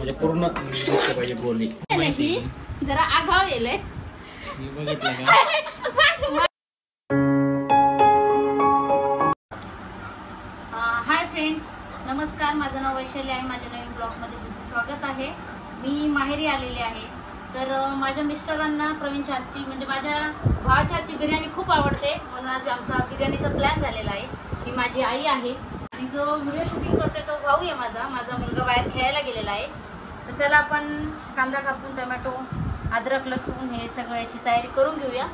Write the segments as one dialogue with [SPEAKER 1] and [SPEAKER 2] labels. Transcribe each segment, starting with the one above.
[SPEAKER 1] म्हणजे पूर्ण दिसलं पाहिजे बोली
[SPEAKER 2] जरा आगाव गेले
[SPEAKER 1] बघितलं का?
[SPEAKER 2] हाय फ्रेंड्स, नमस्कार. माझं नाव वैशाली आहे. माझ्या नवीन ब्लॉग मध्ये तुमचं स्वागत आहे. मी माहेरी आलेली आहे. तर माझ्या मिस्टरांना प्रवीणच्या हातची म्हणजे माझ्या भावाच्या हातची बिर्याणी खूप आवडते, म्हणून आज आमचा बिर्याणीचा प्लॅन झालेला आहे. ही माझी आई आहे आणि जो व्हिडिओ शूटिंग करते तो भाऊ आहे माझा मुलगा बाहेर खेळायला गेलेला आहे. तर चला आपण कांदा कापून टोमॅटो अद्रक लसूण हे सगळ्याची तयारी करून घेऊया.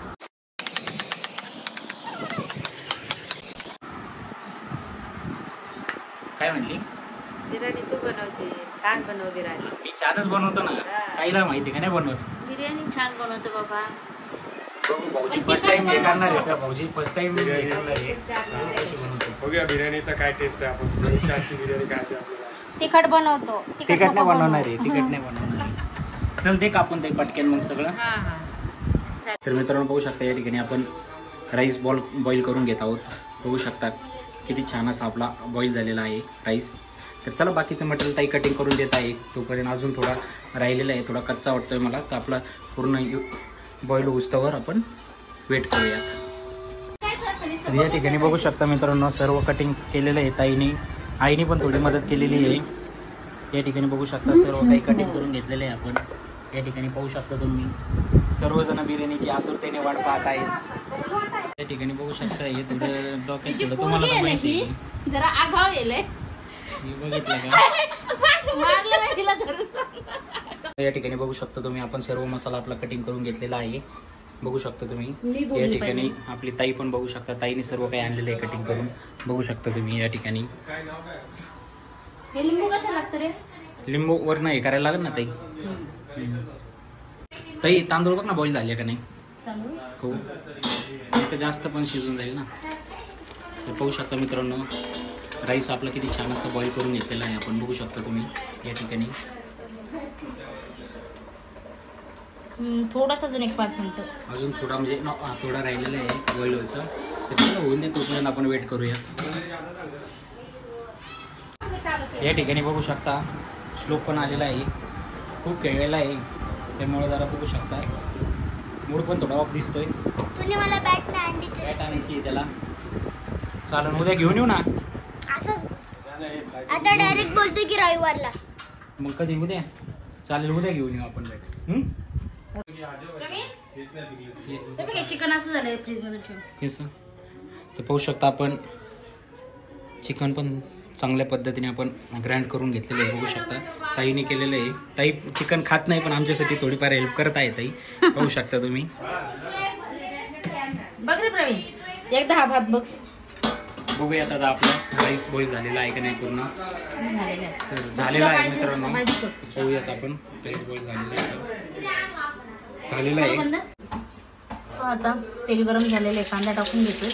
[SPEAKER 1] काय म्हणली?
[SPEAKER 2] बिर्याणी तू बनवशील, छान बनव बिर्याणी.
[SPEAKER 1] मी छानच बनवतो ना, काहीला माहिती का नाही बनवत.
[SPEAKER 2] बिर्याणी छान बनवतो बाबा.
[SPEAKER 1] भाऊजी फर्स्ट टाइम हे करणार आहे का? भाऊजी फर्स्ट टाइम हे करणार आहे. कशी बनवतो
[SPEAKER 3] बघूया बिर्याणीचा काय टेस्ट आहे. आपण छानची बिर्याणी काय आपल्याला
[SPEAKER 2] तिखट बनवतो.
[SPEAKER 1] तिखट नाही बनवणार आहे, तिखट नाही बनवणार आहे. चल ते कापून ते पटकन मग सगळं. तर मित्रांनो बघू शकता या ठिकाणी आपण राईस बॉईल करून घेत आहोत. बघू शकता किती छान असा आपला बॉईल झालेला आहे राईस. तर चला बाकीचं मटेरियल ताई कटिंग करून देत आहे. तोपर्यंत अजून थोडा राहिलेला आहे, थोडा कच्चा वाटतोय मला. तर आपला पूर्ण बॉईल होऊस्तवर आपण वेट करूयात. तर या ठिकाणी बघू शकता मित्रांनो सर्व कटिंग केलेलं आहे ताईने. आईने पण थोडी मदत केलेली आहे. या ठिकाणी बघू शकता सर्व काही कटिंग करून घेतलेलं आहे आपण. या ठिकाणी पाहू शकता तुम्ही सर्वजण बिर्याणीची आतुरतेने वाट पाहत आहेत. या ठिकाणी बघू शकता हे थोडं डोक्यात थोडं तुम्हाला तर माहिती आहे.
[SPEAKER 2] जरा आगाव गेले
[SPEAKER 1] बघितलं का? या ठिकाणी बघू शकता तुम्ही आपण सर्व मसाला आपला कटिंग करून घेतलेला आहे. बघू शकता तुम्ही या ठिकाणी आपली ताई पण बघू शकता. ताईने सर्व काही आणलेलं आहे कटिंग करून. बघू शकता तुम्ही या ठिकाणी.
[SPEAKER 2] लिंबू कशा लागतं रे?
[SPEAKER 1] लिंबू वरनं हे करायला लागेल ना ताई. ताई तांदूळ बघ ना बॉईल झाले का नाही. हो ते जास्त पण शिजून जाईल ना. तर पाहू शकता मित्रांनो राईस आपला किती छान असं बॉईल करून घेतलेला आहे आपण. बघू शकता तुम्ही या ठिकाणी.
[SPEAKER 2] थोडासा अजून 1-5 मिनिटं
[SPEAKER 1] अजून थोडा म्हणजे थोडा राहिलेला आहे बॉईल व्हायचा. तर चला होऊन दे तोपर्यंत आपण वेट करूया. या ठिकाणी बघू शकता श्लोक पण आलेला आहे. खूप खेळलेला आहे त्यामुळे जरा बघू शकता मूड पण थोडा ऑफ दिसतोय.
[SPEAKER 4] मला बॅट
[SPEAKER 1] आणायची आहे त्याला. चालेल उद्या घेऊन येऊ ना.
[SPEAKER 4] आता डायरेक्ट बोलतोय की रविवारला.
[SPEAKER 1] मग कधी उद्या? चालेल उद्या घेऊन येऊ आपण बॅट.
[SPEAKER 2] चिकन असं झालंय फ्रीज मध्ये ठेवून.
[SPEAKER 1] तर पाहू शकता आपण चिकन पण चांगल्या पद्धतीने आपण ग्राइंड करून घेतलेलं आहे. बघू शकता ताईने केलेलं आहे. ताई चिकन खात नाही पण आमच्यासाठी थोडीफार हेल्प करत आहे ताई. पाहू शकता तुम्ही.
[SPEAKER 2] बघ रे प्रवीण एकदा हा भात बघ.
[SPEAKER 1] बघूयात आता आपला राईस बॉईल झालेला आहे का नाही पूर्ण. झालेला आहे मित्रांनो. पाहूयात आपण राईस बॉईल झालेला आहे.
[SPEAKER 2] आता तेल गरम झालेलं आहे. कांदा टाकून घेतोय.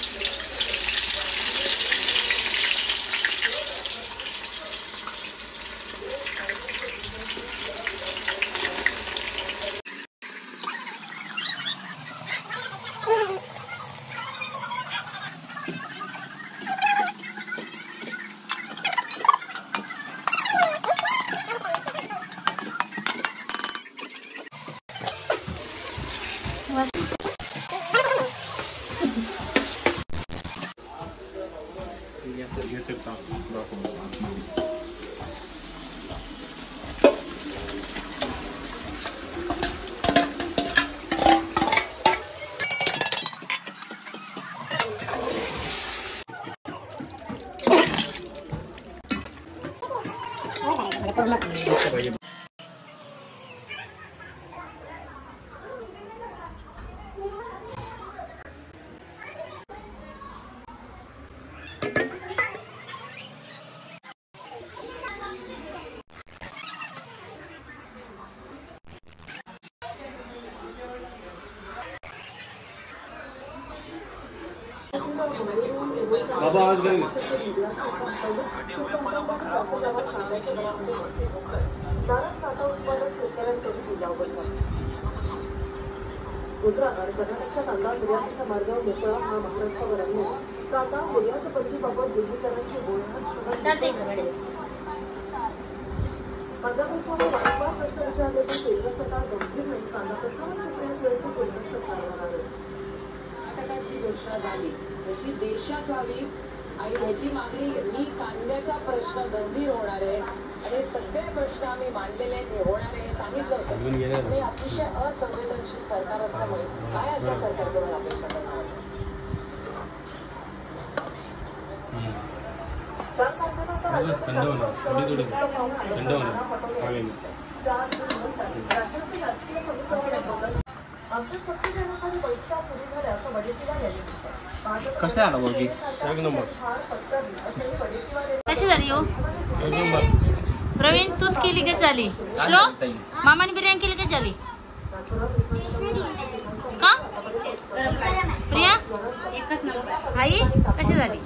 [SPEAKER 3] बाबा आज गई
[SPEAKER 5] उत्तराखंड कर्नाटकच्या कांदा निर्यातीच्या मार्गावर मोकळा हा महाराष्ट्रावर आहे. कांदा निर्यात बंदीबाबत दिल्लीकरांची बोलणं पंजाब लोकांना कशावर शिकण्याशिवायची गोष्ट करणार आहे.
[SPEAKER 6] कर्नाटकाची घोषणा झाली त्याची देशात व्हावी आणि ह्याची मागणी ही कांद्याचा प्रश्न गंभीर होणार आहे आणि सगळे प्रश्न आम्ही मांडलेले आहेत, हे होणार आहे हे सांगितलं होतं. आणि अतिशय असंवेदनशील सरकार असल्यामुळे काय अशा सरकारकडून अपेक्षा करणार आहे?
[SPEAKER 5] आमच्या सत्तेजनकांनी परीक्षा सुरू झाल्या असं वडेट्टीवार यांनी म्हटलं.
[SPEAKER 1] कसं आलं भाऊजी?
[SPEAKER 2] कशी झाली हो प्रवीण? तूच केली कशी झाली? श्लोक मामाने बिर्याणी केली कशी झाली? का प्रिया? एकच नंबर. आई कशी झाली?